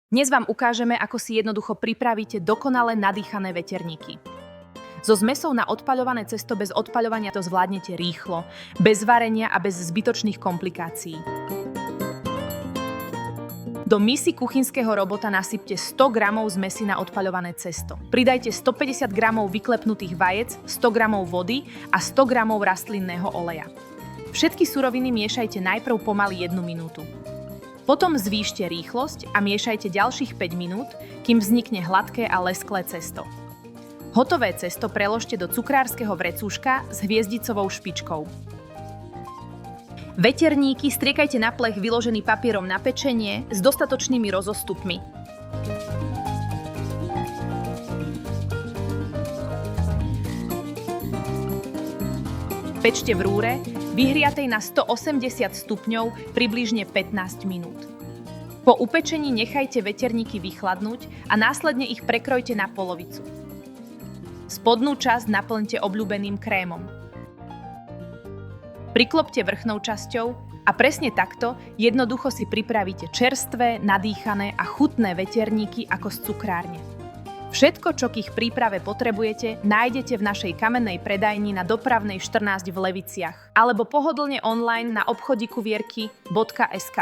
Dnes vám ukážeme, ako si jednoducho pripravíte dokonale nadýchané veterníky. So zmesou na odpaľované cesto bez odpaľovania to zvládnete rýchlo, bez varenia a bez zbytočných komplikácií. Do misy kuchynského robota nasypte 100 g zmesi na odpaľované cesto. Pridajte 150 g vyklepnutých vajec, 100 g vody a 100 g rastlinného oleja. Všetky suroviny miešajte najprv pomaly 1 minútu. Potom zvýšte rýchlosť a miešajte ďalších 5 minút, kým vznikne hladké a lesklé cesto. Hotové cesto preložte do cukrárskeho vrecúška s hviezdicovou špičkou. Veterníky striekajte na plech vyložený papierom na pečenie s dostatočnými rozostupmi. Pečte v rúre, vyhriatej na 180 stupňov približne 15 minút. Po upečení nechajte veterníky vychladnúť a následne ich prekrojte na polovicu. Spodnú časť naplňte obľúbeným krémom. Priklopte vrchnou časťou a presne takto jednoducho si pripravíte čerstvé, nadýchané a chutné veterníky ako z cukrárne. Všetko, čo k ich príprave potrebujete, nájdete v našej kamennej predajni na Dopravnej 14 v Leviciach alebo pohodlne online na obchodikuvierky.sk.